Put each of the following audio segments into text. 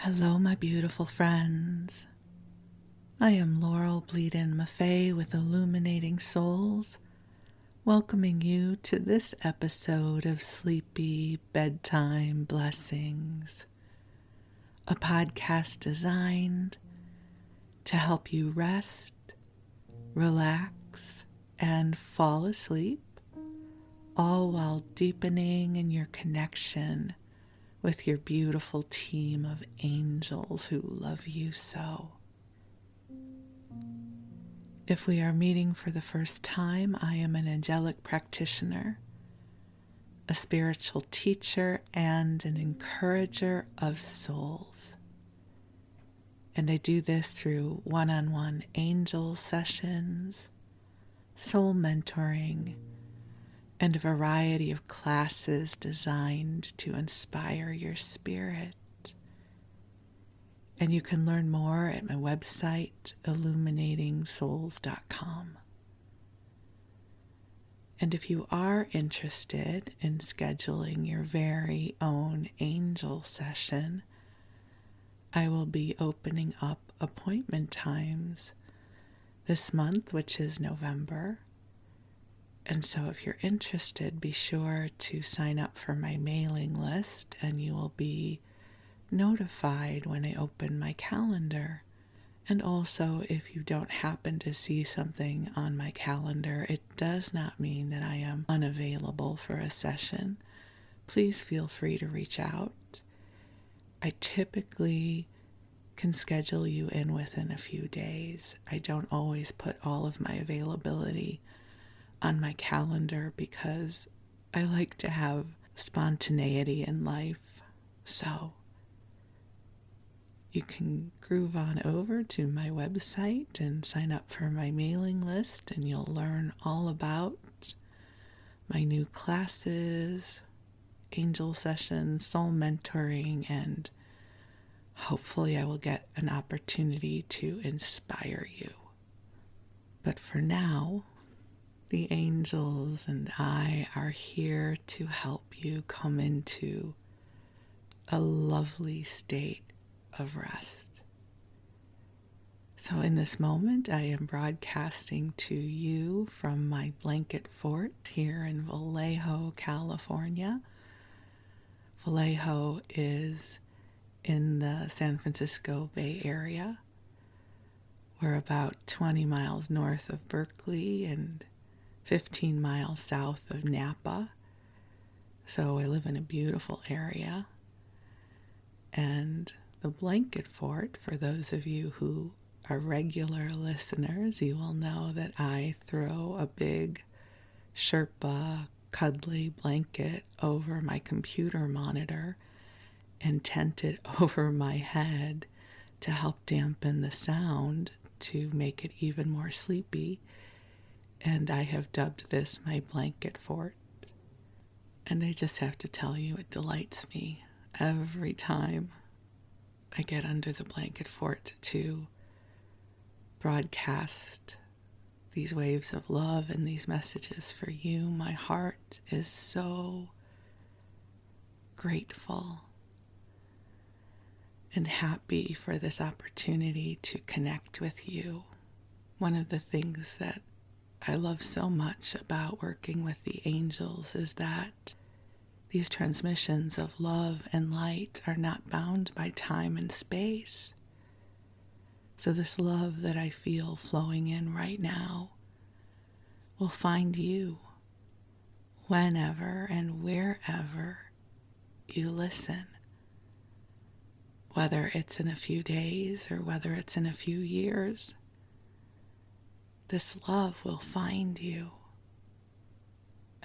Hello, my beautiful friends. I am Laurel Bleadon-Maffei with Illuminating Souls, welcoming you to this episode of Sleepy Bedtime Blessings, a podcast designed to help you rest, relax, and fall asleep, all while deepening in your connection with your beautiful team of angels who love you so. If we are meeting for the first time, I am an angelic practitioner, a spiritual teacher, and an encourager of souls. And I do this through one-on-one angel sessions, soul mentoring, and a variety of classes designed to inspire your spirit. And you can learn more at my website, illuminating-souls.com. And if you are interested in scheduling your very own angel session, I will be opening up appointment times this month, which is November. And so if you're interested, be sure to sign up for my mailing list and you will be notified when I open my calendar. And also, if you don't happen to see something on my calendar, it does not mean that I am unavailable for a session. Please feel free to reach out. I typically can schedule you in within a few days. I don't always put all of my availability on my calendar because I like to have spontaneity in life. So you can groove on over to my website and sign up for my mailing list, and you'll learn all about my new classes, angel sessions, soul mentoring, and hopefully I will get an opportunity to inspire you. But for now, the angels and I are here to help you come into a lovely state of rest. So in this moment, I am broadcasting to you from my blanket fort here in Vallejo, California. Vallejo is in the San Francisco Bay Area. We're about 20 miles north of Berkeley and 15 miles south of Napa. So I live in a beautiful area. And the blanket fort, for those of you who are regular listeners, you will know that I throw a big Sherpa cuddly blanket over my computer monitor and tent it over my head to help dampen the sound to make it even more sleepy. And I have dubbed this my blanket fort. And I just have to tell you, it delights me every time I get under the blanket fort to broadcast these waves of love and these messages for you. My heart is so grateful and happy for this opportunity to connect with you. One of the things that I love so much about working with the angels is that these transmissions of love and light are not bound by time and space. So this love that I feel flowing in right now will find you whenever and wherever you listen. Whether it's in a few days or whether it's in a few years, this love will find you.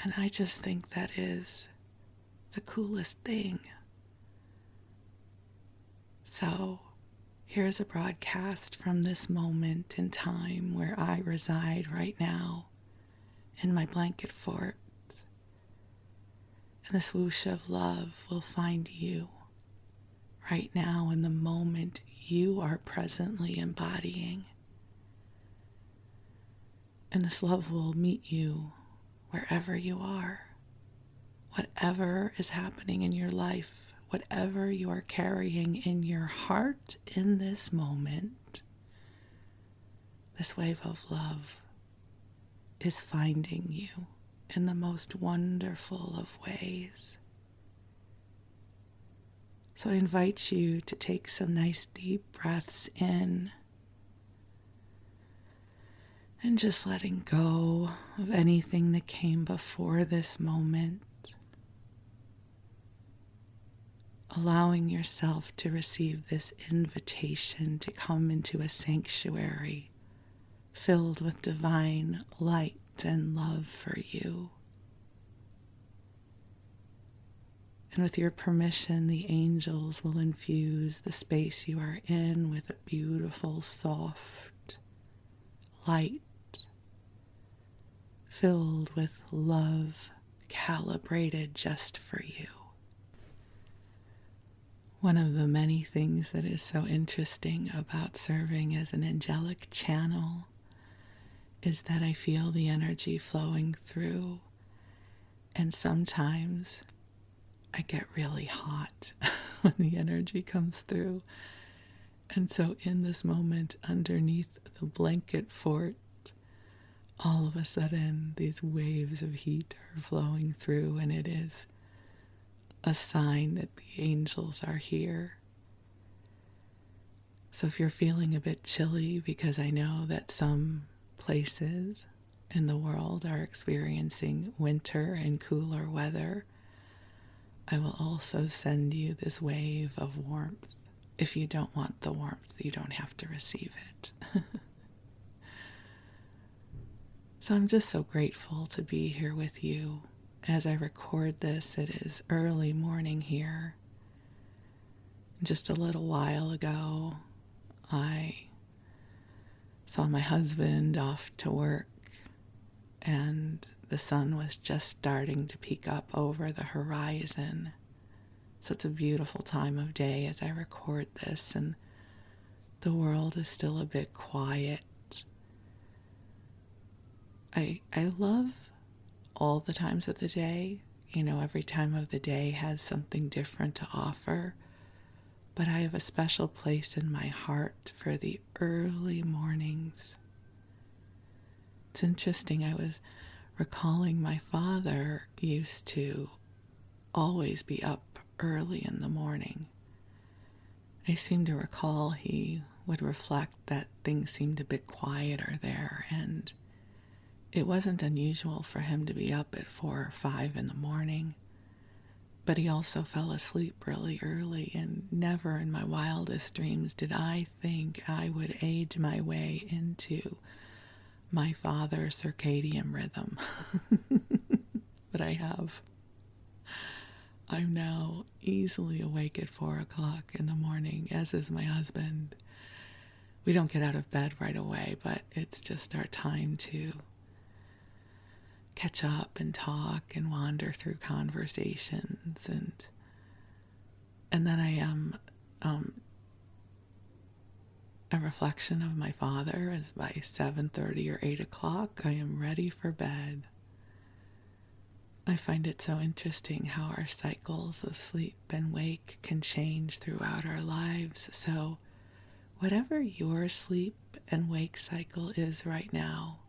And I just think that is the coolest thing. So here's a broadcast from this moment in time where I reside right now in my blanket fort. And this whoosh of love will find you right now in the moment you are presently embodying. And this love will meet you wherever you are, whatever is happening in your life, whatever you are carrying in your heart in this moment, this wave of love is finding you in the most wonderful of ways. So I invite you to take some nice deep breaths in and just letting go of anything that came before this moment. Allowing yourself to receive this invitation to come into a sanctuary filled with divine light and love for you. And with your permission, the angels will infuse the space you are in with a beautiful, soft light filled with love, calibrated just for you. One of the many things that is so interesting about serving as an angelic channel is that I feel the energy flowing through, and sometimes I get really hot when the energy comes through. And so in this moment, underneath the blanket fort, all of a sudden these waves of heat are flowing through, and it is a sign that the angels are here. So if you're feeling a bit chilly, because I know that some places in the world are experiencing winter and cooler weather, I will also send you this wave of warmth. If you don't want the warmth, you don't have to receive it. So I'm just so grateful to be here with you. As I record this, it is early morning here. Just a little while ago, I saw my husband off to work, and the sun was just starting to peek up over the horizon. So it's a beautiful time of day as I record this, and the world is still a bit quiet. I love all the times of the day. You know, every time of the day has something different to offer. But I have a special place in my heart for the early mornings. It's interesting, I was recalling my father used to always be up early in the morning. I seem to recall he would reflect that things seemed a bit quieter there, and it wasn't unusual for him to be up at 4 or 5 in the morning, but he also fell asleep really early, and never in my wildest dreams did I think I would age my way into my father's circadian rhythm. But I have. I'm now easily awake at 4 o'clock in the morning, as is my husband. We don't get out of bed right away, but it's just our time to catch up and talk and wander through conversations, and then I am a reflection of my father, as by 7:30 or 8 o'clock I am ready for bed. I find it so interesting how our cycles of sleep and wake can change throughout our lives. So whatever your sleep and wake cycle is right now,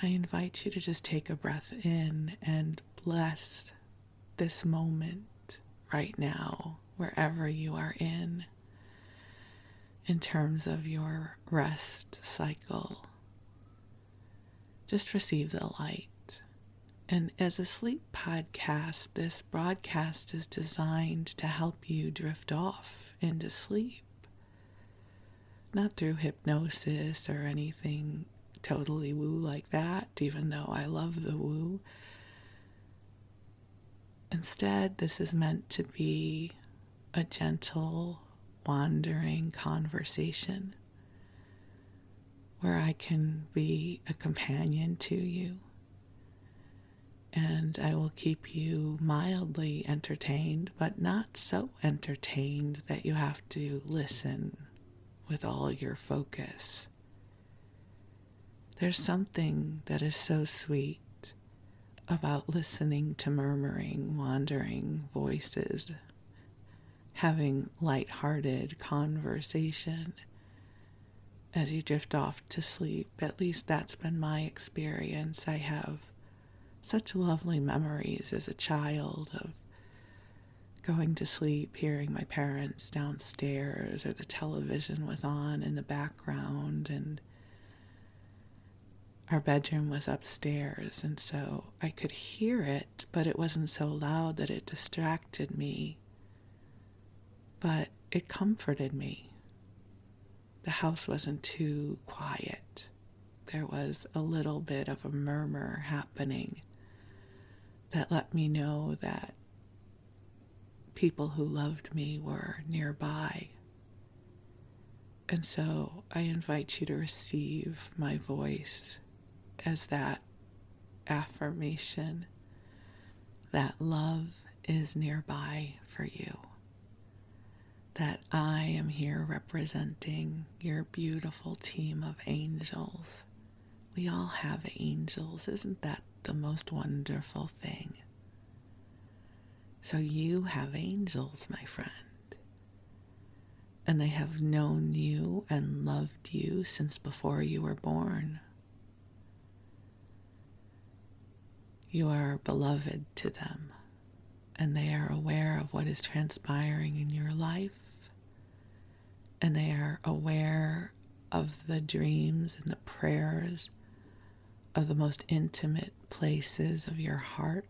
I invite you to just take a breath in and bless this moment right now, wherever you are in terms of your rest cycle. Just receive the light. And as a sleep podcast, this broadcast is designed to help you drift off into sleep. Not through hypnosis or anything totally woo like that, even though I love the woo. Instead, this is meant to be a gentle, wandering conversation where I can be a companion to you, and I will keep you mildly entertained, but not so entertained that you have to listen with all your focus. There's something that is so sweet about listening to murmuring, wandering voices, having light-hearted conversation as you drift off to sleep. At least that's been my experience. I have such lovely memories as a child of going to sleep, hearing my parents downstairs, or the television was on in the background, and our bedroom was upstairs, and so I could hear it, but it wasn't so loud that it distracted me. But it comforted me. The house wasn't too quiet. There was a little bit of a murmur happening that let me know that people who loved me were nearby. And so I invite you to receive my voice as that affirmation that love is nearby for you, that I am here representing your beautiful team of angels. We all have angels. Isn't that the most wonderful thing? So you have angels, my friend, and they have known you and loved you since before you were born. You are beloved to them, and they are aware of what is transpiring in your life, and they are aware of the dreams and the prayers of the most intimate places of your heart,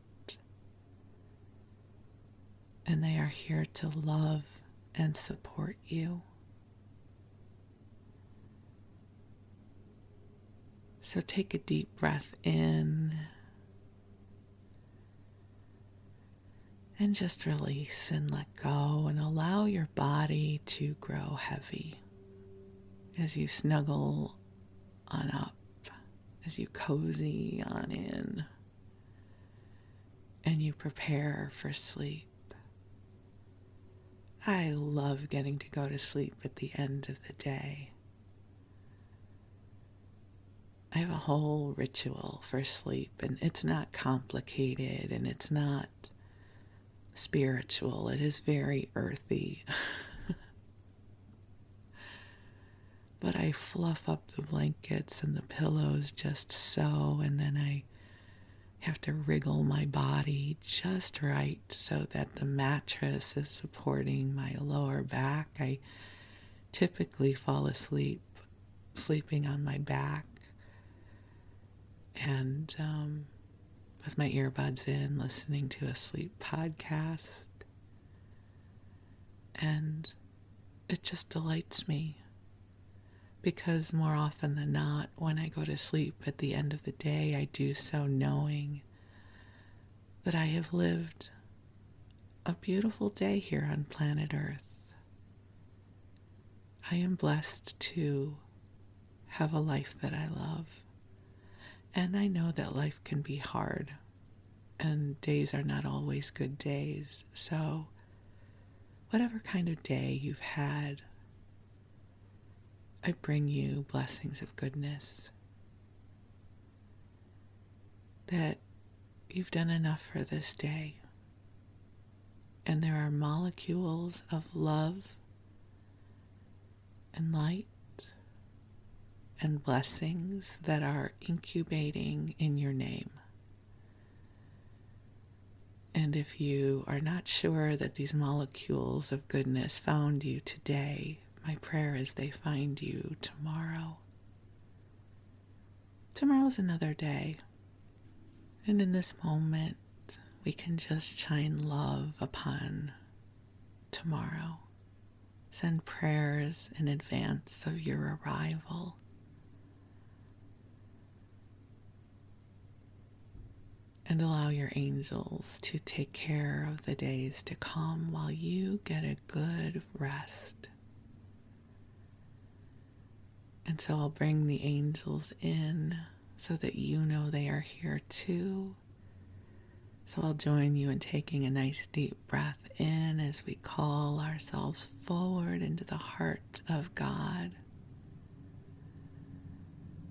and they are here to love and support you. So take a deep breath in and just release and let go, and allow your body to grow heavy as you snuggle on up, as you cozy on in, and you prepare for sleep. I love getting to go to sleep at the end of the day. I have a whole ritual for sleep, and it's not complicated, and it's not spiritual. It is very earthy. But I fluff up the blankets and the pillows just so, and then I have to wriggle my body just right so that the mattress is supporting my lower back. I typically fall asleep sleeping on my back, and with my earbuds in, listening to a sleep podcast. And it just delights me, because more often than not, when I go to sleep at the end of the day, I do so knowing that I have lived a beautiful day here on planet Earth. I am blessed to have a life that I love. And I know that life can be hard, and days are not always good days. So whatever kind of day you've had, I bring you blessings of goodness, that you've done enough for this day, and there are molecules of love and light and blessings that are incubating in your name. And if you are not sure that these molecules of goodness found you today, my prayer is they find you tomorrow. Tomorrow's another day. And in this moment, we can just shine love upon tomorrow. Send prayers in advance of your arrival. And allow your angels to take care of the days to come while you get a good rest. And so I'll bring the angels in so that you know they are here too. So I'll join you in taking a nice deep breath in as we call ourselves forward into the heart of God.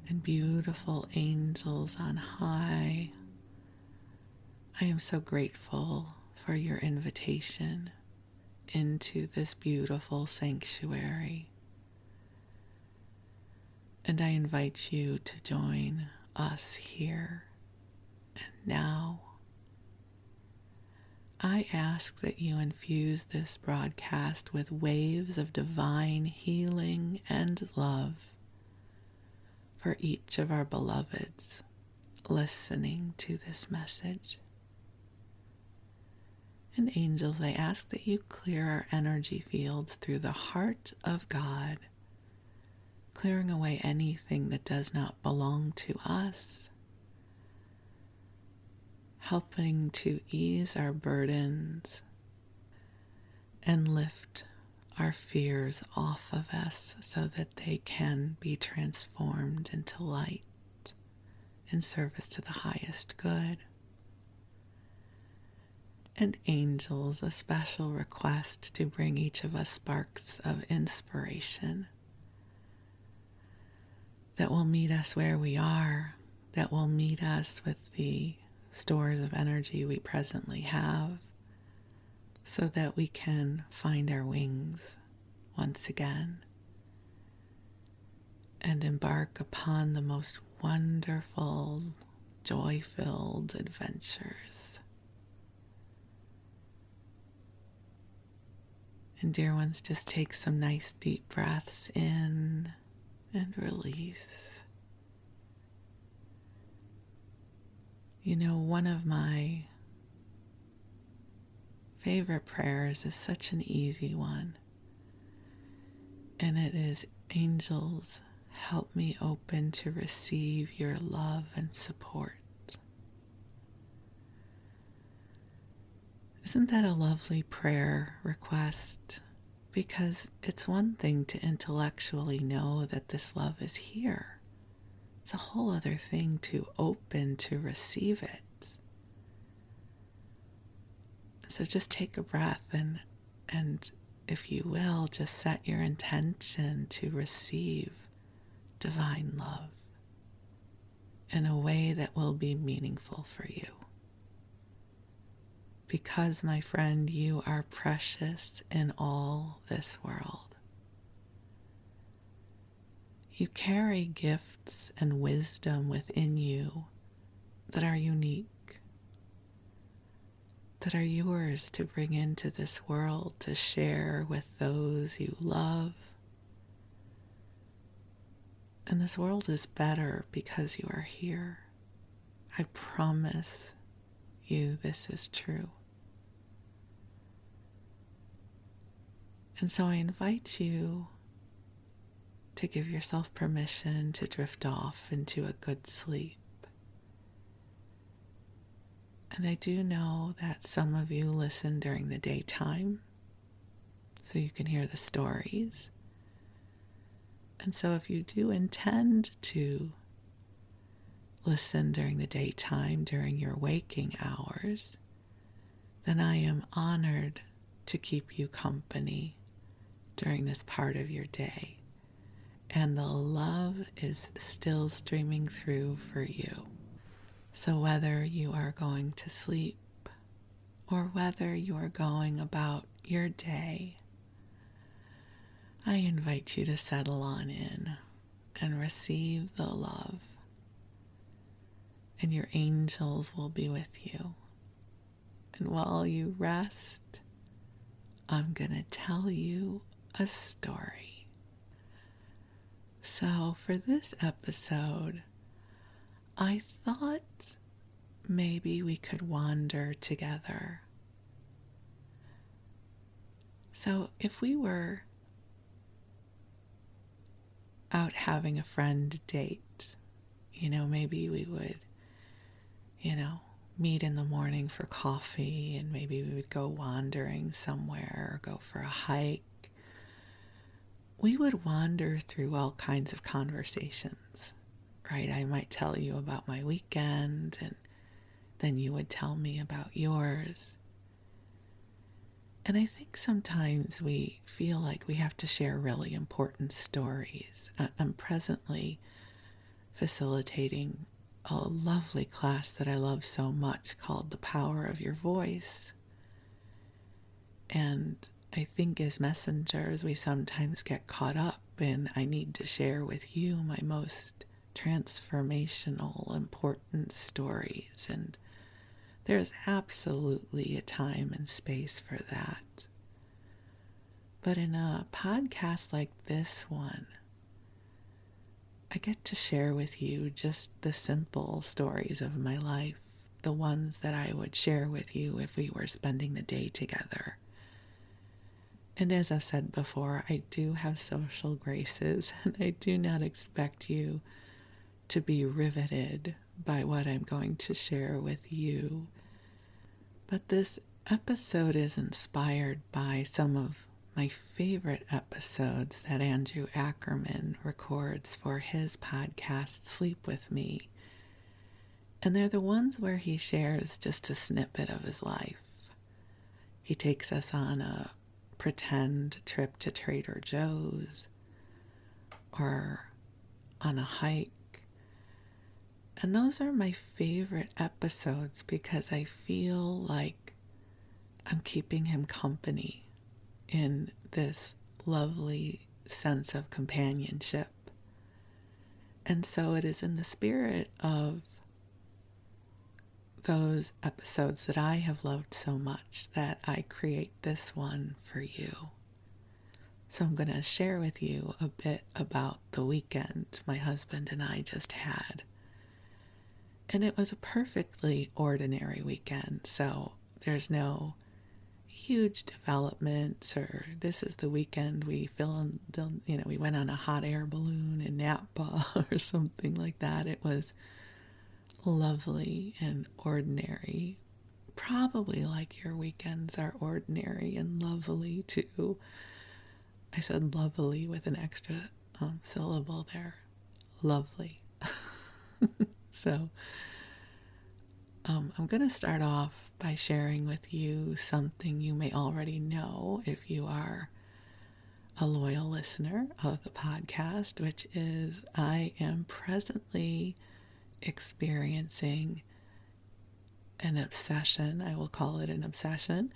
And beautiful angels on high, I am so grateful for your invitation into this beautiful sanctuary. And I invite you to join us here and now. I ask that you infuse this broadcast with waves of divine healing and love for each of our beloveds listening to this message. And angels, I ask that you clear our energy fields through the heart of God, clearing away anything that does not belong to us, helping to ease our burdens and lift our fears off of us so that they can be transformed into light in service to the highest good. And angels, a special request to bring each of us sparks of inspiration that will meet us where we are, that will meet us with the stores of energy we presently have, so that we can find our wings once again and embark upon the most wonderful, joy-filled adventures. And dear ones, just take some nice deep breaths in and release. You know, one of my favorite prayers is such an easy one, and it is, angels, help me open to receive your love and support. Isn't that a lovely prayer request? Because it's one thing to intellectually know that this love is here. It's a whole other thing to open to receive it. So just take a breath and if you will, just set your intention to receive divine love in a way that will be meaningful for you. Because, my friend, you are precious in all this world. You carry gifts and wisdom within you that are unique, that are yours to bring into this world to share with those you love. And this world is better because you are here. I promise you this is true. And so I invite you to give yourself permission to drift off into a good sleep. And I do know that some of you listen during the daytime, so you can hear the stories. And so if you do intend to listen during the daytime, during your waking hours, then I am honored to keep you company during this part of your day. And the love is still streaming through for you. So whether you are going to sleep or whether you are going about your day, I invite you to settle on in and receive the love. And your angels will be with you. And while you rest, I'm going to tell you a story. So for this episode, I thought maybe we could wander together. So if we were out having a friend date, maybe we would, meet in the morning for coffee, and maybe we would go wandering somewhere or go for a hike. We would wander through all kinds of conversations, right? I might tell you about my weekend, and then you would tell me about yours. And I think sometimes we feel like we have to share really important stories. I'm presently facilitating a lovely class that I love so much called The Power of Your Voice. And I think as messengers, we sometimes get caught up in, I need to share with you my most transformational, important stories. And there's absolutely a time and space for that. But in a podcast like this one, I get to share with you just the simple stories of my life, the ones that I would share with you if we were spending the day together. And as I've said before, I do have social graces, and I do not expect you to be riveted by what I'm going to share with you. But this episode is inspired by some of my favorite episodes that Andrew Ackerman records for his podcast, Sleep With Me. And they're the ones where he shares just a snippet of his life. He takes us on a pretend trip to Trader Joe's or on a hike. And those are my favorite episodes because I feel like I'm keeping him company in this lovely sense of companionship. And so it is in the spirit of those episodes that I have loved so much that I create this one for you. So I'm going to share with you a bit about the weekend my husband and I just had. And it was a perfectly ordinary weekend, so there's no huge developments or this is the weekend we we went on a hot air balloon in Napa or something like that. It was lovely and ordinary, probably like your weekends are ordinary and lovely too. I said lovely with an extra syllable there. Lovely. So I'm going to start off by sharing with you something you may already know if you are a loyal listener of the podcast, which is I am presently experiencing an obsession, I will call it an obsession,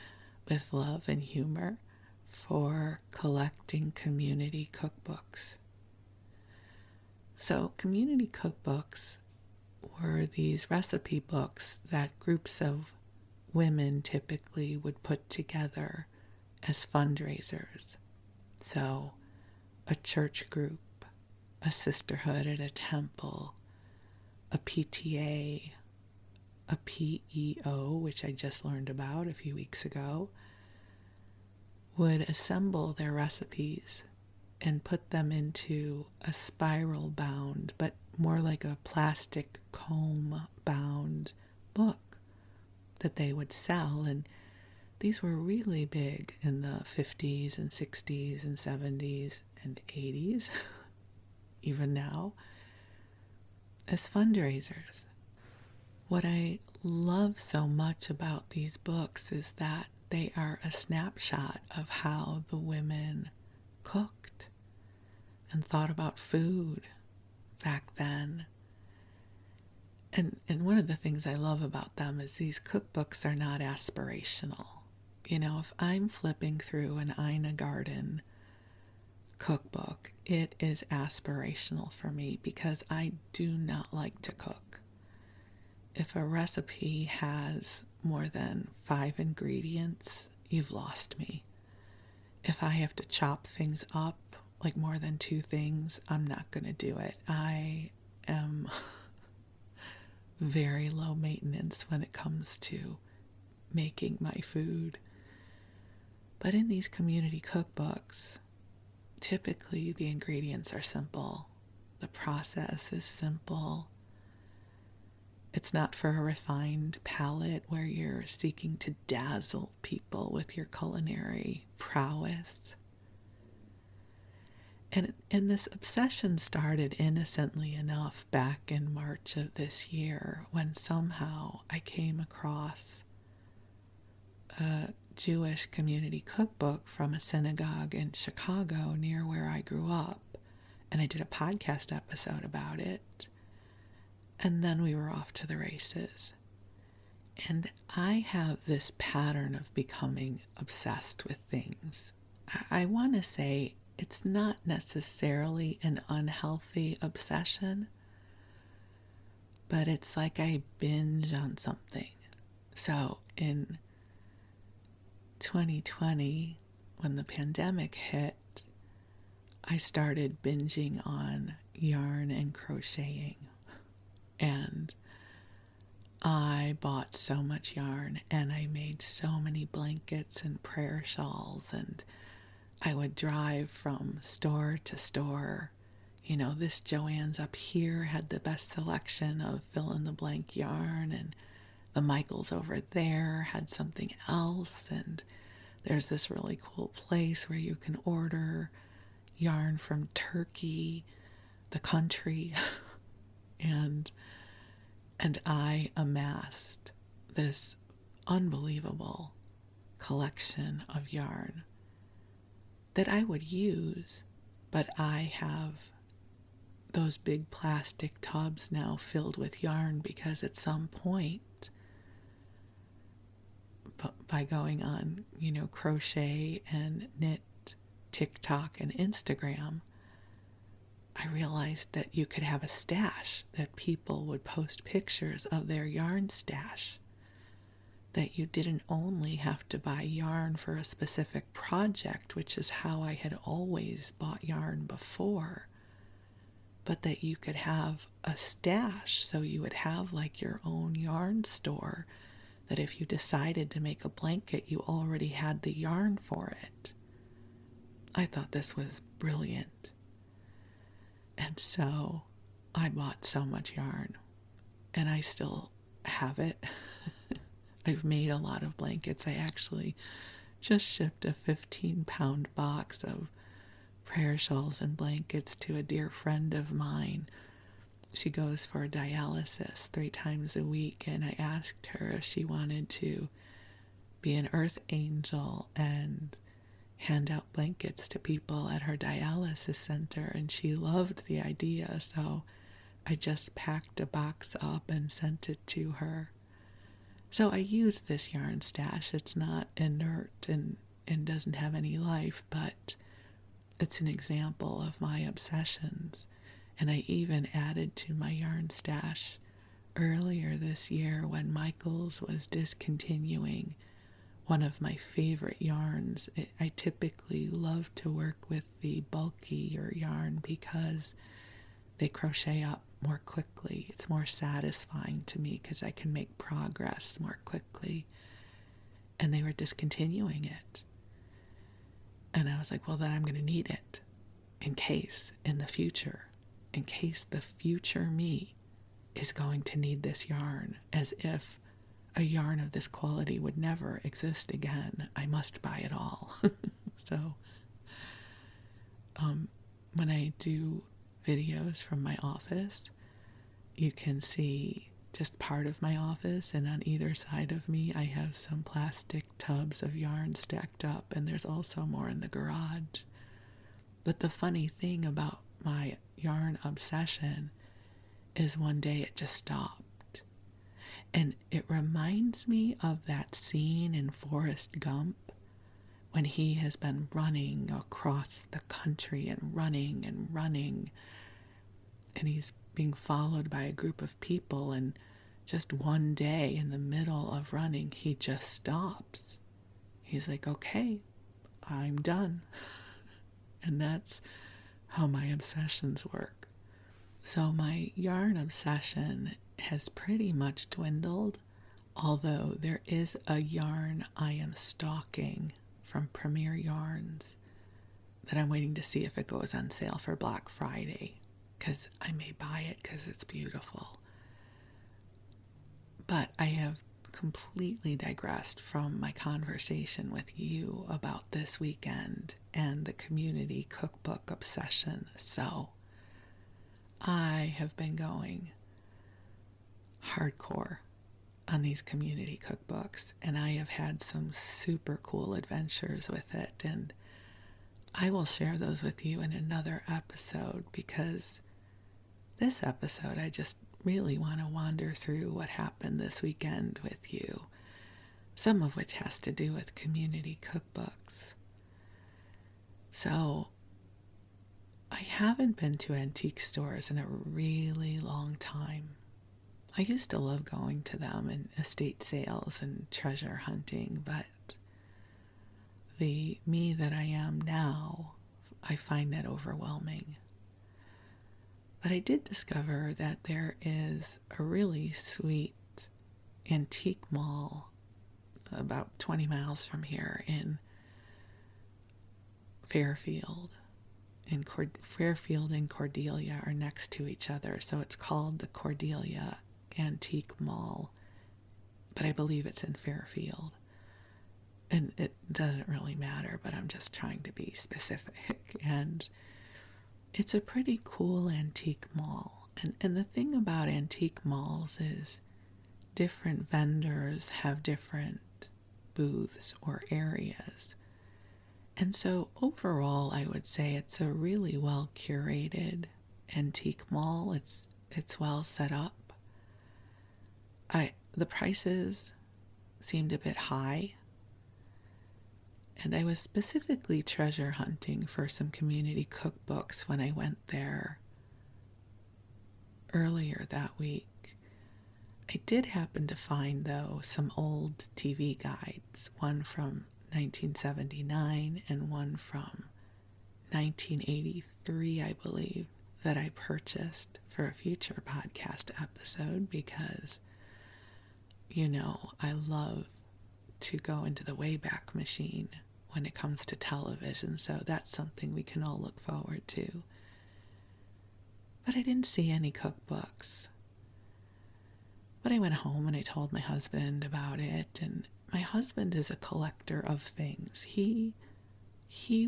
with love and humor for collecting community cookbooks. So community cookbooks were these recipe books that groups of women typically would put together as fundraisers. So a church group, a sisterhood at a temple, a PTA, a PEO, which I just learned about a few weeks ago, would assemble their recipes and put them into a spiral bound, but more like a plastic comb bound book that they would sell. And these were really big in the 50s and 60s and 70s and 80s, even now, as fundraisers. What I love so much about these books is that they are a snapshot of how the women cooked and thought about food back then. And one of the things I love about them is these cookbooks are not aspirational. You know, if I'm flipping through an Ina Garden cookbook, it is aspirational for me because I do not like to cook. If a recipe has more than 5 ingredients, you've lost me. If I have to chop things up, like more than 2 things, I'm not going to do it. I am very low maintenance when it comes to making my food. But in these community cookbooks, typically the ingredients are simple. The process is simple. It's not for a refined palate where you're seeking to dazzle people with your culinary prowess. And this obsession started innocently enough back in March of this year when somehow I came across a Jewish community cookbook from a synagogue in Chicago near where I grew up. And I did a podcast episode about it. And then we were off to the races. And I have this pattern of becoming obsessed with things. I want to say it's not necessarily an unhealthy obsession, but it's like I binge on something. So in 2020, when the pandemic hit, I started binging on yarn and crocheting. And I bought so much yarn, and I made so many blankets and prayer shawls, and I would drive from store to store. You know, this Joann's up here had the best selection of fill-in-the-blank yarn, and the Michaels over there had something else, and there's this really cool place where you can order yarn from Turkey, the country, and I amassed this unbelievable collection of yarn that I would use, but I have those big plastic tubs now filled with yarn because at some point, by going on, crochet and knit TikTok and Instagram, I realized that you could have a stash, that people would post pictures of their yarn stash, that you didn't only have to buy yarn for a specific project, which is how I had always bought yarn before, but that you could have a stash, so you would have like your own yarn store, that if you decided to make a blanket, you already had the yarn for it. I thought this was brilliant. And so I bought so much yarn, and I still have it. I've made a lot of blankets. I actually just shipped a 15-pound box of prayer shawls and blankets to a dear friend of mine. She goes for dialysis 3 times a week, and I asked her if she wanted to be an earth angel and hand out blankets to people at her dialysis center, and she loved the idea, so I just packed a box up and sent it to her. So I use this yarn stash. It's not inert and doesn't have any life, but it's an example of my obsessions. And I even added to my yarn stash earlier this year when Michaels was discontinuing one of my favorite yarns. I typically love to work with the bulkier yarn because they crochet up more quickly. It's more satisfying to me because I can make progress more quickly. And they were discontinuing it. And I was like, well, then I'm going to need it in case the future me is going to need this yarn, as if a yarn of this quality would never exist again. I must buy it all. So when I do videos from my office, you can see just part of my office, and on either side of me I have some plastic tubs of yarn stacked up, and there's also more in the garage. But the funny thing about my yarn obsession is one day it just stopped. And it reminds me of that scene in Forrest Gump when he has been running across the country and running, and he's being followed by a group of people, and just one day in the middle of running, he just stops. He's like, okay, I'm done. And that's how my obsessions work. So my yarn obsession has pretty much dwindled, although there is a yarn I am stalking from Premier Yarns that I'm waiting to see if it goes on sale for Black Friday, because I may buy it because it's beautiful. But I have completely digressed from my conversation with you about this weekend and the community cookbook obsession. So I have been going hardcore on these community cookbooks, and I have had some super cool adventures with it, and I will share those with you in another episode, because this episode I just really want to wander through what happened this weekend with you, some of which has to do with community cookbooks. So, I haven't been to antique stores in a really long time. I used to love going to them and estate sales and treasure hunting, but the me that I am now, I find that overwhelming. But I did discover that there is a really sweet antique mall about 20 miles from here in Fairfield. Fairfield and Cordelia are next to each other, so it's called the Cordelia Antique Mall, but I believe it's in Fairfield. And it doesn't really matter, but I'm just trying to be specific. And it's a pretty cool antique mall. And the thing about antique malls is different vendors have different booths or areas. And so overall, I would say it's a really well curated antique mall. It's well set up. The prices seemed a bit high. And I was specifically treasure hunting for some community cookbooks when I went there earlier that week. I did happen to find, though, some old TV guides, one from 1979 and one from 1983, I believe, that I purchased for a future podcast episode because, I love to go into the Wayback Machine when it comes to television, so that's something we can all look forward to. But I didn't see any cookbooks. But I went home and I told my husband about it, and my husband is a collector of things. He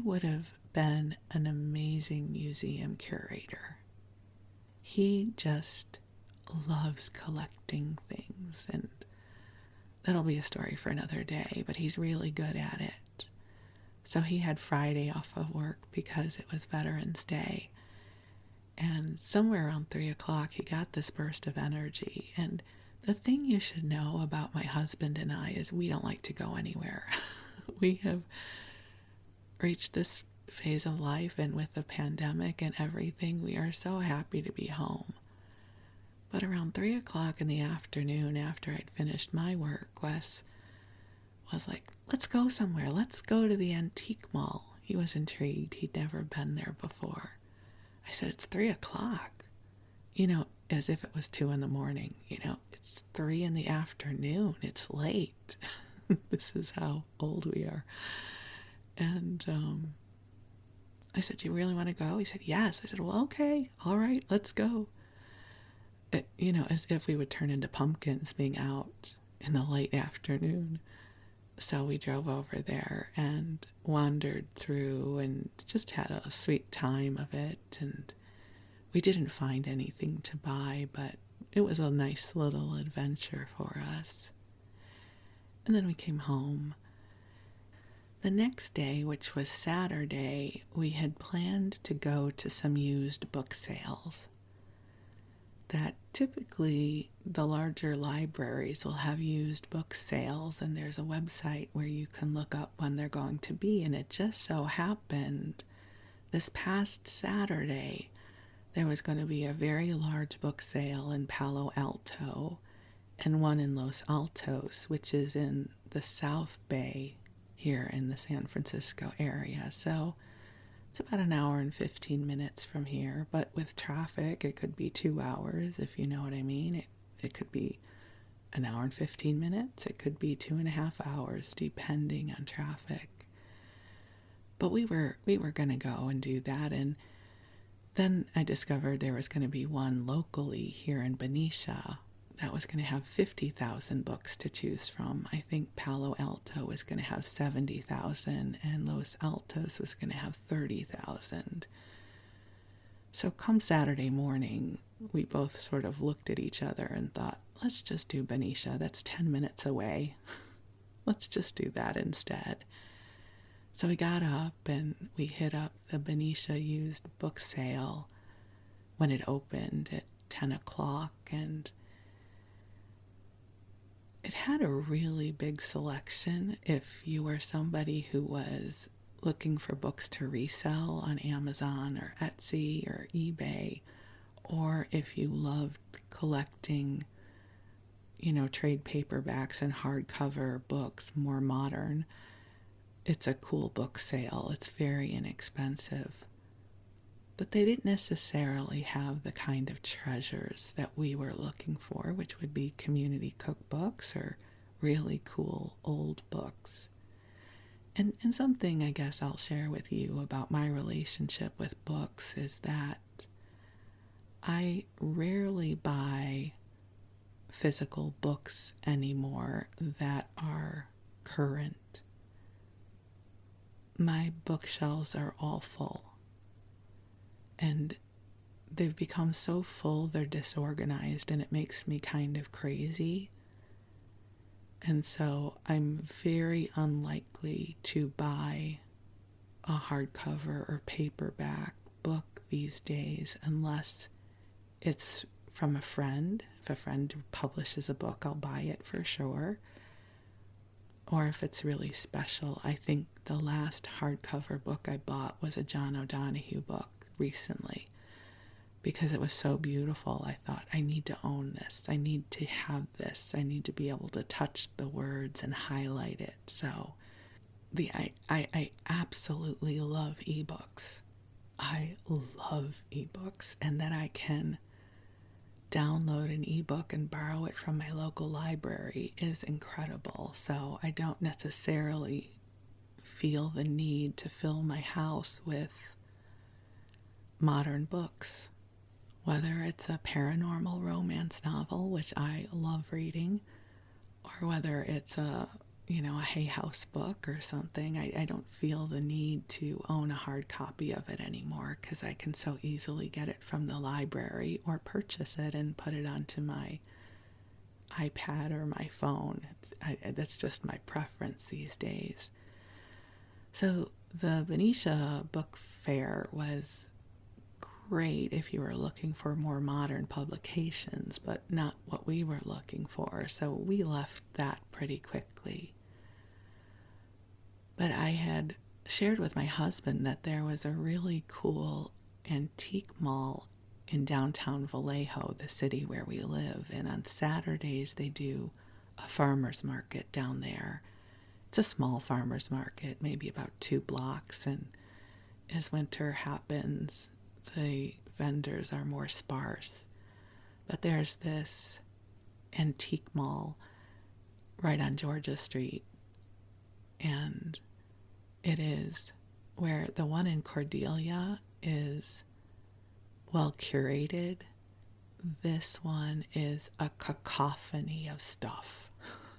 would have been an amazing museum curator. He just loves collecting things, and that'll be a story for another day, but he's really good at it. So he had Friday off of work because it was Veterans Day. And somewhere around 3 o'clock, he got this burst of energy. And the thing you should know about my husband and I is we don't like to go anywhere. We have reached this phase of life, and with the pandemic and everything, we are so happy to be home. But around 3 o'clock in the afternoon, after I'd finished my work, Wes was like, let's go somewhere. Let's go to the antique mall. He was intrigued. He'd never been there before. I said, it's 3 o'clock. As if it was 2 in the morning. It's 3 in the afternoon. It's late. This is how old we are. And I said, do you really want to go? He said, yes. I said, well, okay. All right, let's go. As if we would turn into pumpkins being out in the late afternoon. So we drove over there and wandered through and just had a sweet time of it. And we didn't find anything to buy, but it was a nice little adventure for us. And then we came home. The next day, which was Saturday, we had planned to go to some used book sales. That typically the larger libraries will have used book sales, and there's a website where you can look up when they're going to be. And it just so happened this past Saturday there was going to be a very large book sale in Palo Alto and one in Los Altos, which is in the South Bay here in the San Francisco area. So it's about an hour and 15 minutes from here, but with traffic, it could be 2 hours, if you know what I mean. It could be an hour and 15 minutes. It could be 2.5 hours, depending on traffic. But we were going to go and do that, and then I discovered there was going to be one locally here in Benicia that was going to have 50,000 books to choose from. I think Palo Alto was going to have 70,000 and Los Altos was going to have 30,000. So come Saturday morning, we both sort of looked at each other and thought, let's just do Benicia. That's 10 minutes away. Let's just do that instead. So we got up and we hit up the Benicia used book sale when it opened. 10 o'clock, and it had a really big selection if you were somebody who was looking for books to resell on Amazon or Etsy or eBay, or if you loved collecting, trade paperbacks and hardcover books, more modern. It's a cool book sale. It's very inexpensive. But they didn't necessarily have the kind of treasures that we were looking for, which would be community cookbooks or really cool old books. And something I guess I'll share with you about my relationship with books is that I rarely buy physical books anymore that are current. My bookshelves are all full. And they've become so full, they're disorganized, and it makes me kind of crazy. And so I'm very unlikely to buy a hardcover or paperback book these days unless it's from a friend. If a friend publishes a book, I'll buy it for sure. Or if it's really special. I think the last hardcover book I bought was a John O'Donohue book recently, because it was so beautiful. I thought, I need to own this. I need to have this. I need to be able to touch the words and highlight it. So I absolutely love ebooks. I love ebooks, and that I can download an ebook and borrow it from my local library is incredible. So I don't necessarily feel the need to fill my house with modern books, whether it's a paranormal romance novel, which I love reading, or whether it's a Hay House book or something. I don't feel the need to own a hard copy of it anymore because I can so easily get it from the library or purchase it and put it onto my iPad or my phone. That's just my preference these days. So the Venetia Book Fair was great if you were looking for more modern publications, but not what we were looking for, so we left that pretty quickly. But I had shared with my husband that there was a really cool antique mall in downtown Vallejo, the city where we live, and on Saturdays they do a farmer's market down there. It's a small farmer's market, maybe about 2 blocks, and as winter happens, the vendors are more sparse. But there's this antique mall right on Georgia Street, and it is where the one in Cordelia is well curated. This one is a cacophony of stuff.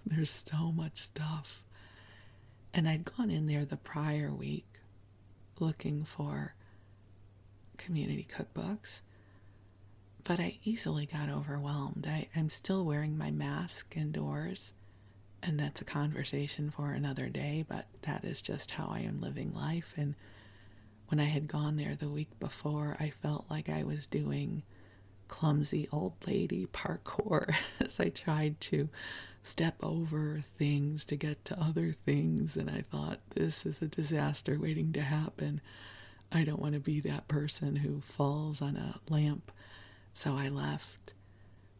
There's so much stuff. And I'd gone in there the prior week looking for community cookbooks, but I easily got overwhelmed. I'm still wearing my mask indoors, and that's a conversation for another day, but that is just how I am living life. And when I had gone there the week before, I felt like I was doing clumsy old lady parkour as I tried to step over things to get to other things, and I thought, this is a disaster waiting to happen. I don't want to be that person who falls on a lamp. So I left.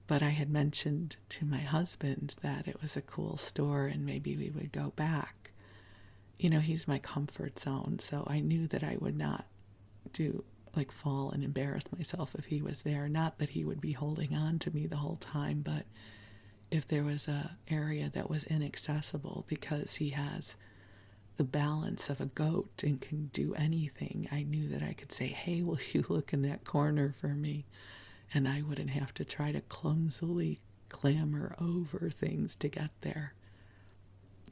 But I had mentioned to my husband that it was a cool store and maybe we would go back. He's my comfort zone, so I knew that I would not fall and embarrass myself if he was there. Not that he would be holding on to me the whole time, but if there was a area that was inaccessible because he has the balance of a goat and can do anything, I knew that I could say, hey, will you look in that corner for me? And I wouldn't have to try to clumsily clamber over things to get there.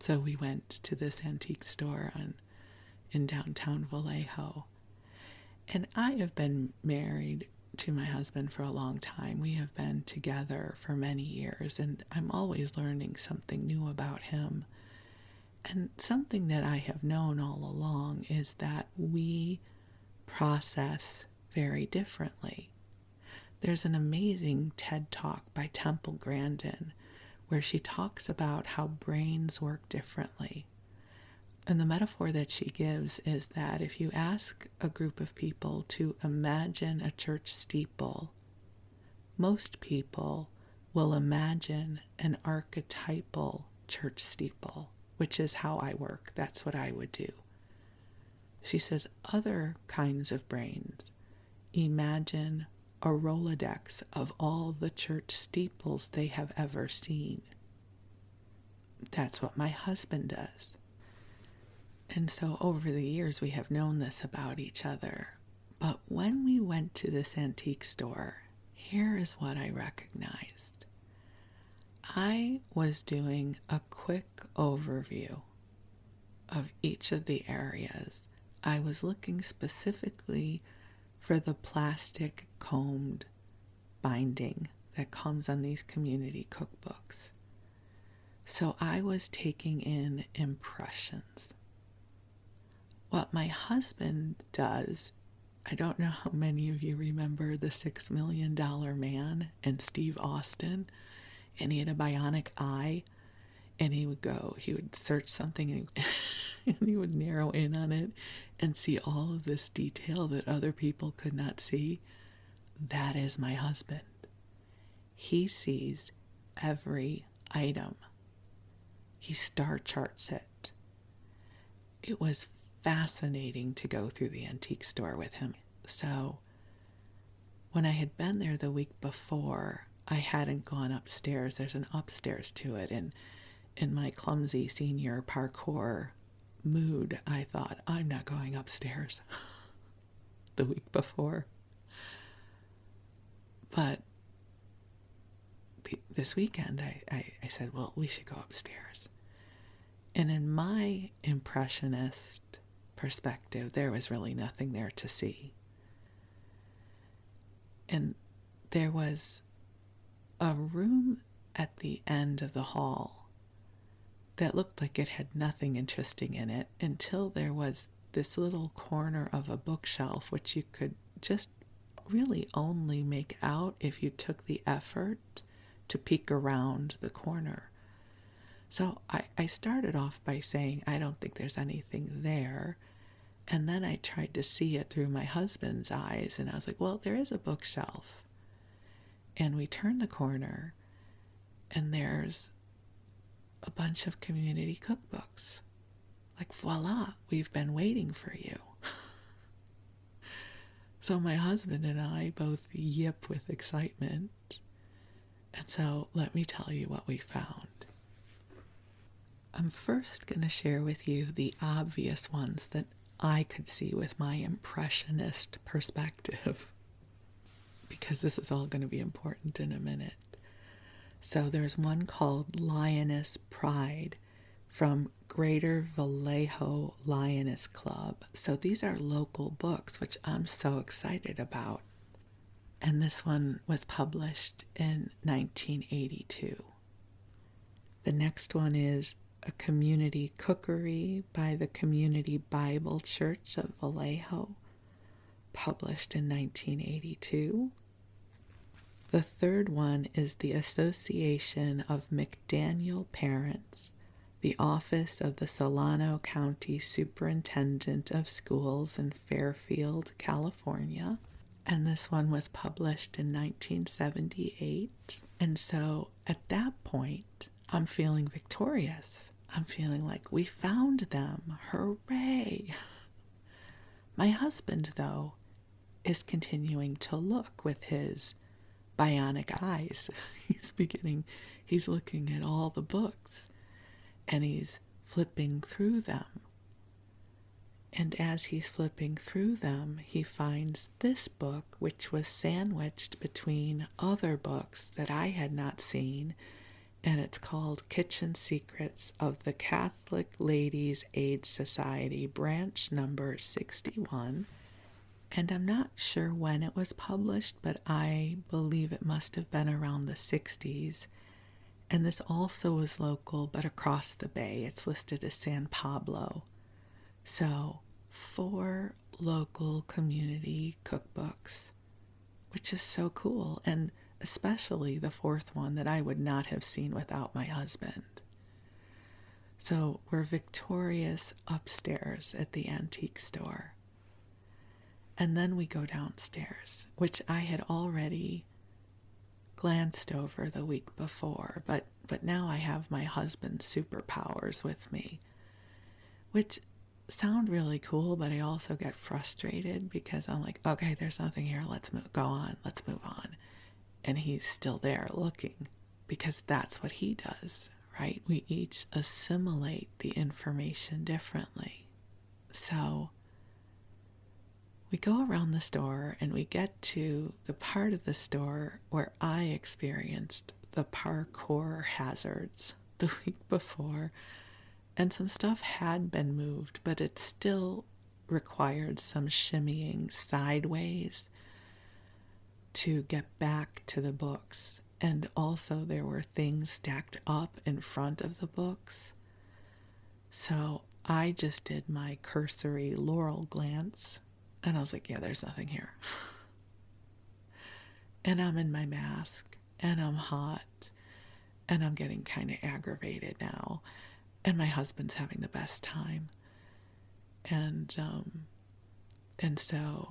So we went to this antique store in downtown Vallejo. And I have been married to my husband for a long time. We have been together for many years, and I'm always learning something new about him. And something that I have known all along is that we process very differently. There's an amazing TED Talk by Temple Grandin where she talks about how brains work differently. And the metaphor that she gives is that if you ask a group of people to imagine a church steeple, most people will imagine an archetypal church steeple, which is how I work. That's what I would do. She says other kinds of brains imagine a Rolodex of all the church steeples they have ever seen. That's what my husband does. And so over the years we have known this about each other. But when we went to this antique store, here is what I recognized. I was doing a quick overview of each of the areas. I was looking specifically for the plastic combed binding that comes on these community cookbooks. So I was taking in impressions. What my husband does, I don't know how many of you remember the $6 Million Man and Steve Austin, and he had a bionic eye, and he would search something and he would narrow in on it and see all of this detail that other people could not see. That is my husband. He sees every item. He star charts it. It was fascinating to go through the antique store with him. So when I had been there the week before, I hadn't gone upstairs. There's an upstairs to it, and in my clumsy senior parkour mood, I thought, I'm not going upstairs the week before. But this weekend, I said, well, we should go upstairs. And in my impressionist perspective, there was really nothing there to see. And there was a room at the end of the hall that looked like it had nothing interesting in it until there was this little corner of a bookshelf which you could just really only make out if you took the effort to peek around the corner. So I started off by saying, I don't think there's anything there. And then I tried to see it through my husband's eyes, and I was like, well, there is a bookshelf. And we turned the corner, and there's a bunch of community cookbooks. Like, voila, we've been waiting for you. So my husband and I both yip with excitement. And so let me tell you what we found. I'm first going to share with you the obvious ones that I could see with my impressionist perspective, because this is all going to be important in a minute. So there's one called Lioness Pride from Greater Vallejo Lioness Club. So these are local books, which I'm so excited about. And this one was published in 1982. The next one is A Community Cookery by the Community Bible Church of Vallejo, published in 1982. The third one is The Association of McDaniel Parents, the Office of the Solano County Superintendent of Schools in Fairfield, California. And this one was published in 1978. And so at that point, I'm feeling victorious. I'm feeling like we found them. Hooray! My husband, though, is continuing to look with his bionic eyes. He's looking at all the books, and he's flipping through them. And as he's flipping through them, he finds this book, which was sandwiched between other books that I had not seen, and it's called Kitchen Secrets of the Catholic Ladies Aid Society, branch number 61. And I'm not sure when it was published, but I believe it must have been around the 60s. And this also is local, but across the bay. It's listed as San Pablo. So 4 local community cookbooks which is so cool. And especially the fourth one that I would not have seen without my husband. So we're victorious upstairs at the antique store. And then we go downstairs, which I had already glanced over the week before, but now I have my husband's superpowers with me, which sound really cool, but I also get frustrated because I'm like, okay, there's nothing here, let's move on. And he's still there looking, because that's what he does, right? We each assimilate the information differently. So we go around the store and we get to the part of the store where I experienced the parkour hazards the week before, and some stuff had been moved, but it still required some shimmying sideways to get back to the books. And also there were things stacked up in front of the books. So I just did my cursory Laurel glance, and I was like, yeah, there's nothing here. And I'm in my mask, and I'm hot, and I'm getting kind of aggravated now. And my husband's having the best time. And so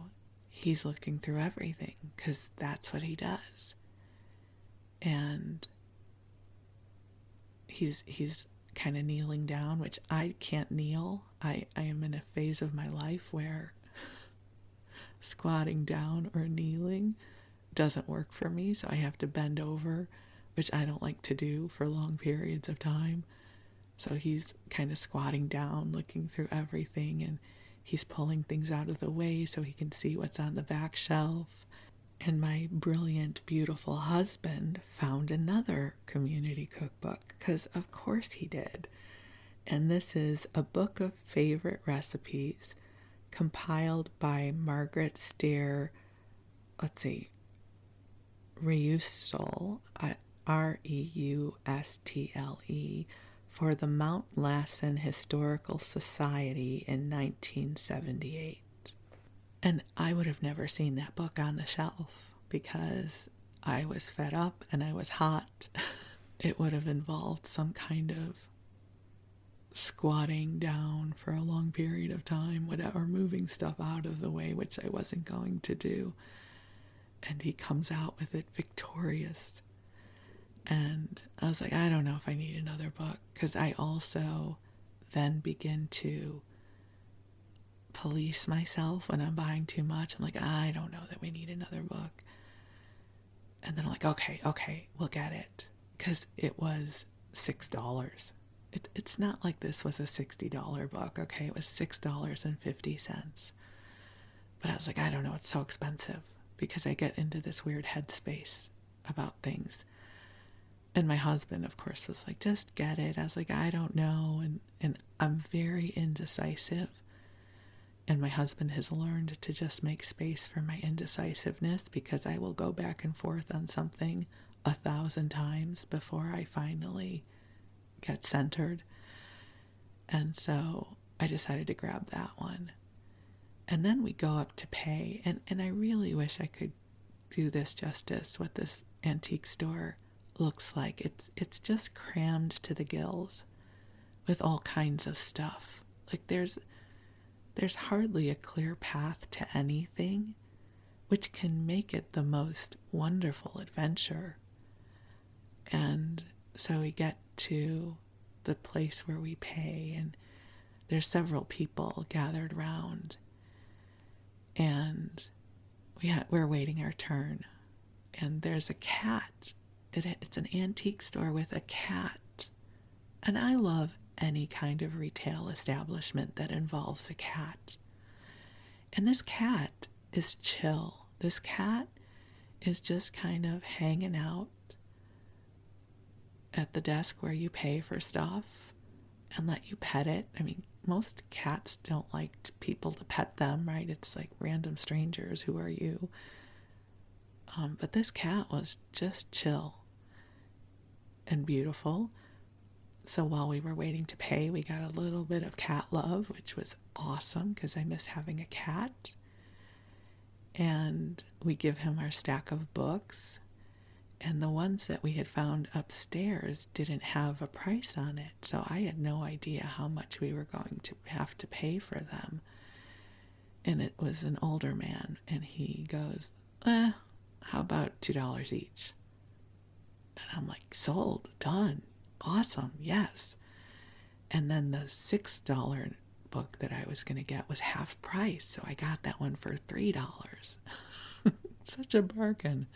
he's looking through everything, because that's what he does. And he's kind of kneeling down, which I can't kneel. I am in a phase of my life where squatting down or kneeling doesn't work for me, so I have to bend over, which I don't like to do for long periods of time. So he's kind of squatting down, looking through everything, and he's pulling things out of the way so he can see what's on the back shelf. And my brilliant, beautiful husband found another community cookbook, because of course he did. And this is a book of favorite recipes compiled by Margaret Stair, Reustle, Reustle, for the Mount Lassen Historical Society in 1978. And I would have never seen that book on the shelf because I was fed up and I was hot. It would have involved some kind of squatting down for a long period of time, or moving stuff out of the way, which I wasn't going to do. And he comes out with it victorious. And I was like, I don't know if I need another book, because I also then begin to police myself when I'm buying too much. I'm like, I don't know that we need another book. And then I'm like, okay, we'll get it, because it was $6. It's not like this was a $60 book, okay? It was $6.50. But I was like, I don't know, it's so expensive, because I get into this weird headspace about things. And my husband, of course, was like, just get it. I was like, I don't know. And I'm very indecisive. And my husband has learned to just make space for my indecisiveness, because I will go back and forth on something 1,000 times before I finally get centered. And so I decided to grab that one. And then we go up to pay. And I really wish I could do this justice, what this antique store looks like. It's just crammed to the gills with all kinds of stuff. Like there's hardly a clear path to anything, which can make it the most wonderful adventure. And so we get to the place where we pay, and there's several people gathered around, and we're waiting our turn. And there's a cat. It's an antique store with a cat. And I love any kind of retail establishment that involves a cat. And this cat is chill. This cat is just kind of hanging out at the desk where you pay for stuff and let you pet it. I mean, most cats don't like people to pet them, right? It's like random strangers. Who are you? But this cat was just chill and beautiful. So while we were waiting to pay, we got a little bit of cat love, which was awesome because I miss having a cat. And we give him our stack of books. And the ones that we had found upstairs didn't have a price on it. So I had no idea how much we were going to have to pay for them. And it was an older man. And he goes, how about $2 each? And I'm like, sold, done, awesome, yes. And then the $6 book that I was going to get was half price. So I got that one for $3. Such a bargain.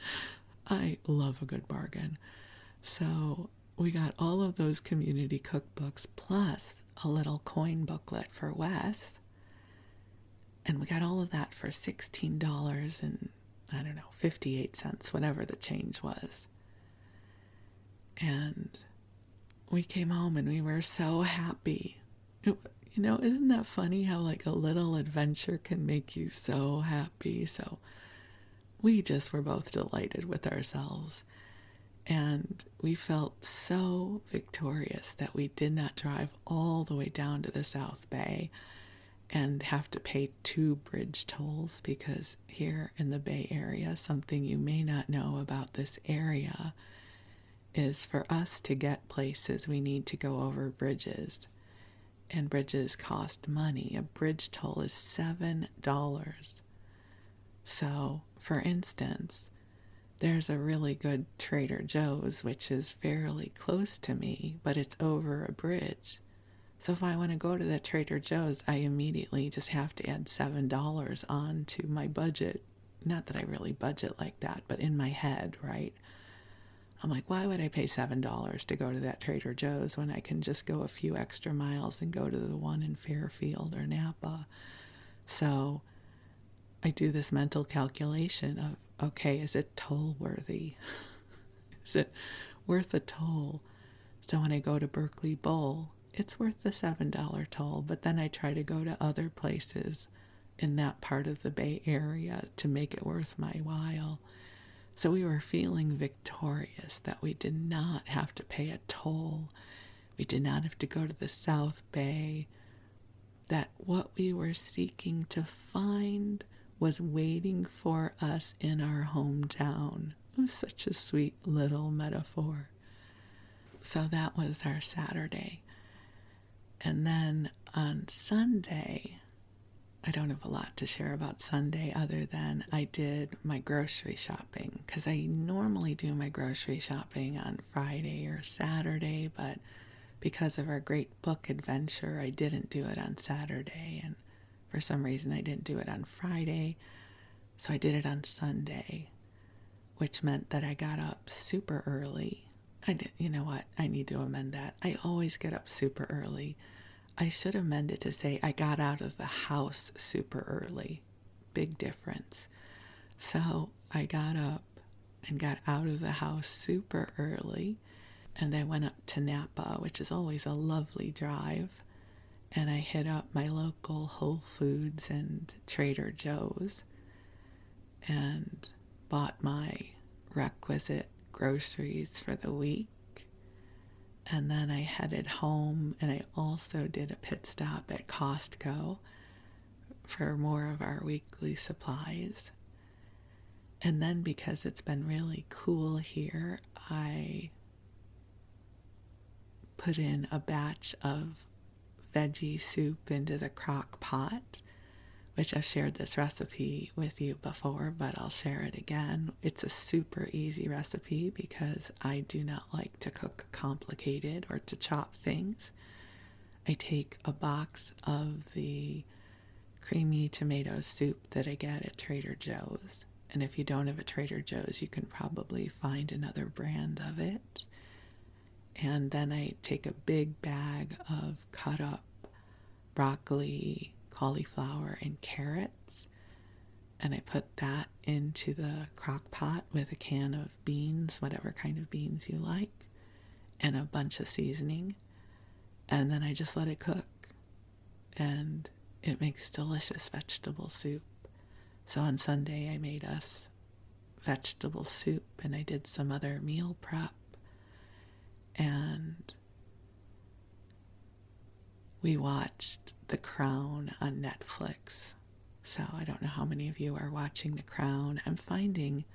I love a good bargain. So we got all of those community cookbooks plus a little coin booklet for Wes. And we got all of that for $16 and, 58 cents, whatever the change was. And we came home and we were so happy. Isn't that funny how like a little adventure can make you so happy? So we just were both delighted with ourselves. And we felt so victorious that we did not drive all the way down to the South Bay and have to pay 2 bridge tolls, because here in the Bay Area, something you may not know about this area is for us to get places, we need to go over bridges. And bridges cost money. A bridge toll is $7. So, for instance, there's a really good Trader Joe's, which is fairly close to me, but it's over a bridge. So if I want to go to that Trader Joe's, I immediately just have to add $7 on to my budget. Not that I really budget like that, but in my head, right? I'm like, why would I pay $7 to go to that Trader Joe's when I can just go a few extra miles and go to the one in Fairfield or Napa? So I do this mental calculation of, okay, is it toll worthy? Is it worth a toll? So when I go to Berkeley Bowl, it's worth the $7 toll, but then I try to go to other places in that part of the Bay Area to make it worth my while. So we were feeling victorious that we did not have to pay a toll. We did not have to go to the South Bay. That what we were seeking to find was waiting for us in our hometown. It was such a sweet little metaphor. So that was our Saturday. And then on Sunday, I don't have a lot to share about Sunday other than I did my grocery shopping, because I normally do my grocery shopping on Friday or Saturday, but because of our great book adventure, I didn't do it on Saturday, and for some reason I didn't do it on Friday, so I did it on Sunday, which meant that I got up super early. You know what? I need to amend that. I always get up super early. I should amend it to say I got out of the house super early. Big difference. So I got up and got out of the house super early, and I went up to Napa, which is always a lovely drive, and I hit up my local Whole Foods and Trader Joe's and bought my requisite groceries for the week. And then I headed home, and I also did a pit stop at Costco for more of our weekly supplies. And then because it's been really cool here, I put in a batch of veggie soup into the crock pot, which I've shared this recipe with you before, but I'll share it again. It's a super easy recipe because I do not like to cook complicated or to chop things. I take a box of the creamy tomato soup that I get at Trader Joe's. And if you don't have a Trader Joe's, you can probably find another brand of it. And then I take a big bag of cut up broccoli, cauliflower, and carrots, and I put that into the crock pot with a can of beans, whatever kind of beans you like, and a bunch of seasoning, and then I just let it cook, and it makes delicious vegetable soup. So on Sunday I made us vegetable soup, and I did some other meal prep, and we watched The Crown on Netflix. So I don't know how many of you are watching The Crown. I'm finding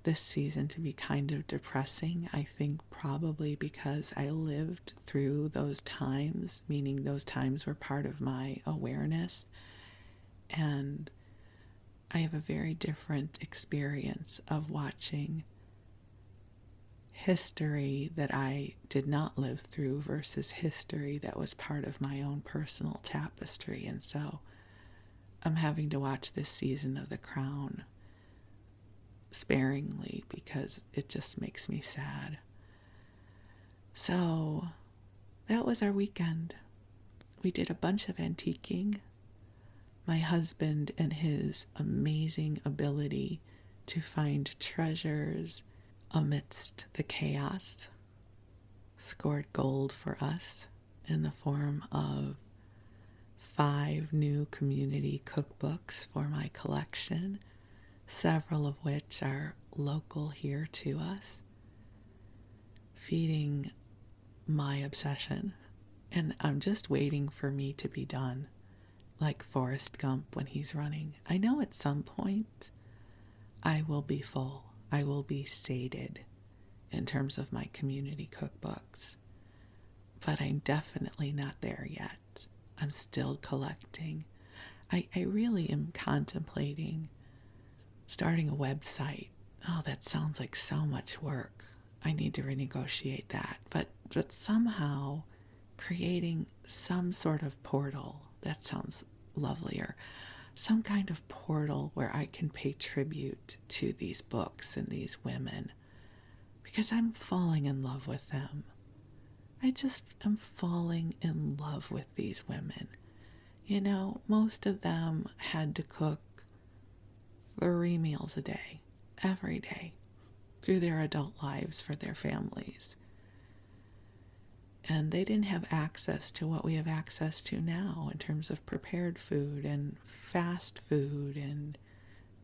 this season to be kind of depressing. I think probably because I lived through those times, meaning those times were part of my awareness. And I have a very different experience of watching history that I did not live through versus history that was part of my own personal tapestry. And so I'm having to watch this season of The Crown sparingly because it just makes me sad. So that was our weekend. We did a bunch of antiquing. My husband and his amazing ability to find treasures amidst the chaos scored gold for us in the form of 5 new community cookbooks for my collection, several of which are local here to us, feeding my obsession. And I'm just waiting for me to be done, like Forrest Gump when he's running. I know at some point I will be full. I will be sated in terms of my community cookbooks, but I'm definitely not there yet. I'm still collecting. I really am contemplating starting a website. Oh, that sounds like so much work. I need to renegotiate that. But somehow creating some sort of portal, that sounds lovelier. Some kind of portal where I can pay tribute to these books and these women, because I'm falling in love with them. I just am falling in love with these women. You know, most of them had to cook 3 meals a day, every day, through their adult lives for their families. And they didn't have access to what we have access to now in terms of prepared food and fast food and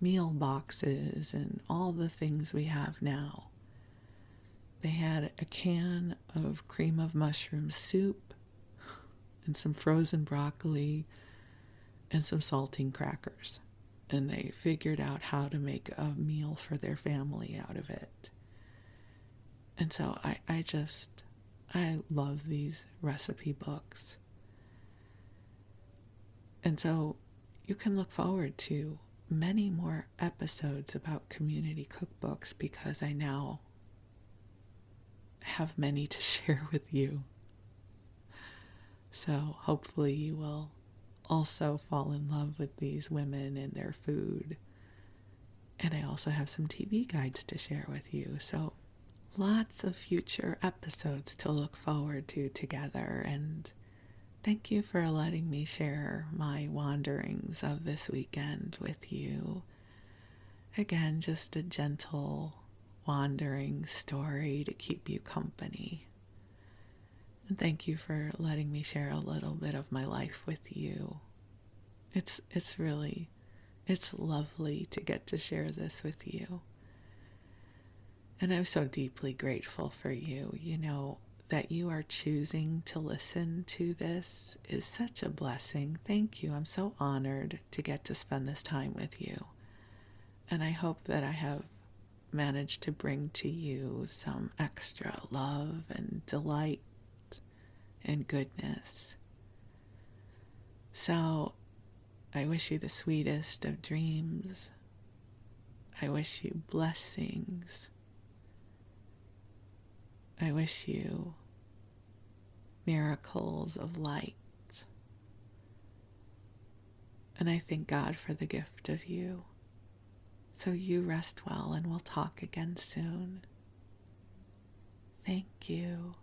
meal boxes and all the things we have now. They had a can of cream of mushroom soup and some frozen broccoli and some saltine crackers. And they figured out how to make a meal for their family out of it. And so I love these recipe books. And so you can look forward to many more episodes about community cookbooks because I now have many to share with you. So hopefully you will also fall in love with these women and their food. And I also have some TV guides to share with you. So lots of future episodes to look forward to together. And thank you for letting me share my wanderings of this weekend with you. Again, just a gentle wandering story to keep you company. And thank you for letting me share a little bit of my life with you. It's lovely to get to share this with you. And I'm so deeply grateful for you. You know, that you are choosing to listen to this is such a blessing. Thank you. I'm so honored to get to spend this time with you. And I hope that I have managed to bring to you some extra love and delight and goodness. So I wish you the sweetest of dreams. I wish you blessings. I wish you miracles of light. And I thank God for the gift of you. So you rest well, and we'll talk again soon. Thank you.